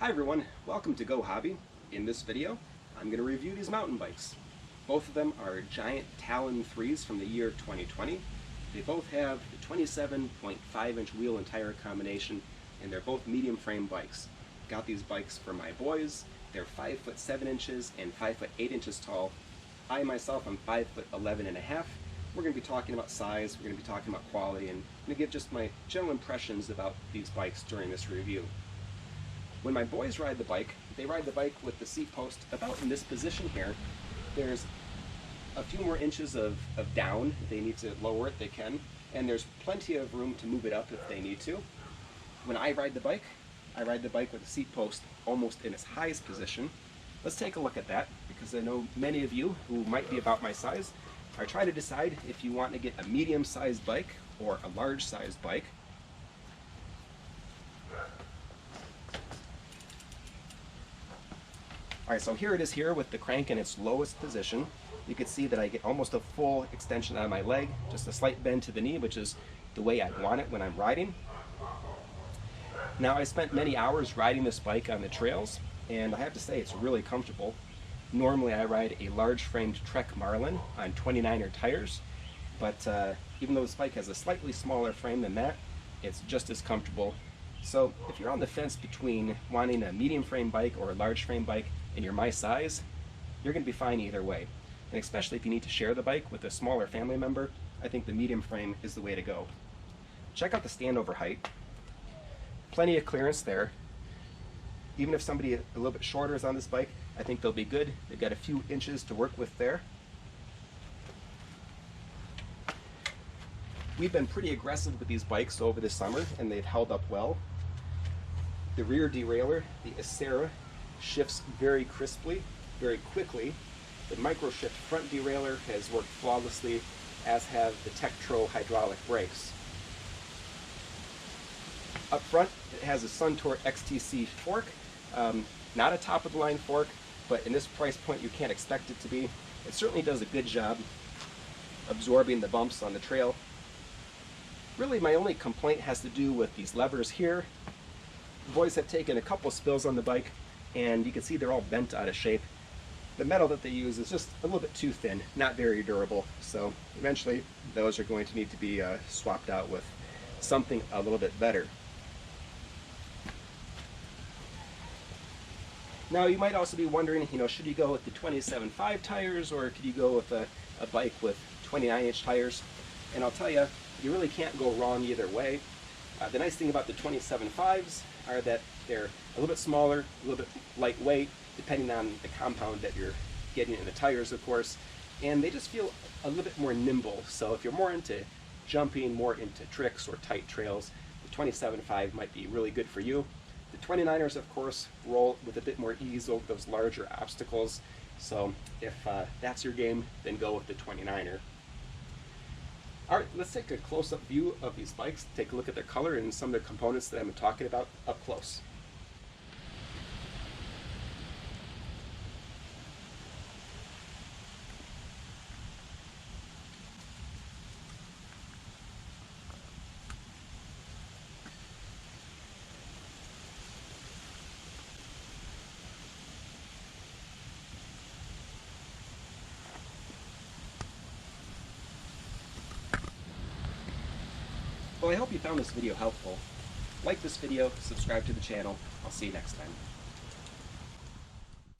Hi everyone, welcome to Go Hobby. In this video, I'm going to review these mountain bikes. Both of them are giant Talon 3s from the year 2020. They both have the 27.5-inch wheel and tire combination, and they're both medium frame bikes. Got these bikes for my boys. They're 5 foot 7 inches and 5 foot 8 inches tall. I myself am 5 foot 11 and a half. We're going to be talking about size, we're going to be talking about quality, and I'm going to give just my general impressions about these bikes during this review. When my boys ride the bike, they ride the bike with the seat post about in this position here. There's a few more inches of down. If they need to lower it, they can. And there's plenty of room to move it up if they need to. When I ride the bike with the seat post almost in its highest position. Let's take a look at that, because I know many of you who might be about my size are trying to decide if you want to get a medium-sized bike or a large-sized bike. Alright, so here it is here with the crank in its lowest position. You can see that I get almost a full extension out of my leg, just a slight bend to the knee, which is the way I want it when I'm riding. Now, I spent many hours riding this bike on the trails, and I have to say it's really comfortable. Normally I ride a large framed Trek Marlin on 29er tires, but even though this bike has a slightly smaller frame than that, it's just as comfortable. So if you're on the fence between wanting a medium frame bike or a large frame bike and you're my size, you're going to be fine either way. And especially if you need to share the bike with a smaller family member, I think the medium frame is the way to go. Check out the standover height. Plenty of clearance there. Even if somebody a little bit shorter is on this bike, I think they'll be good. They've got a few inches to work with there. We've been pretty aggressive with these bikes over the summer, and they've held up well. The rear derailleur, the Acera, shifts very crisply, very quickly. The micro shift front derailleur has worked flawlessly, as have the Tektro hydraulic brakes. Up front, it has a Suntour XTC fork. Not a top-of-the-line fork, but in this price point you can't expect it to be. It certainly does a good job absorbing the bumps on the trail. Really, my only complaint has to do with these levers here. The boys have taken a couple spills on the bike, and you can see they're all bent out of shape. The metal that they use is just a little bit too thin, not very durable, so eventually those are going to need to be swapped out with something a little bit better. Now, you might also be wondering, should you go with the 27.5 tires, or could you go with a bike with 29-inch tires? And I'll tell you, you really can't go wrong either way. The nice thing about the 27.5s are that they're a little bit smaller, a little bit lightweight, depending on the compound that you're getting in the tires, of course, and they just feel a little bit more nimble. So if you're more into jumping, more into tricks or tight trails, the 27.5 might be really good for you. The 29ers, of course, roll with a bit more ease over those larger obstacles. So if that's your game, then go with the 29er. All right, let's take a close-up view of these bikes, take a look at their color and some of the components that I'm talking about up close. Well, I hope you found this video helpful. Like this video, subscribe to the channel. I'll see you next time.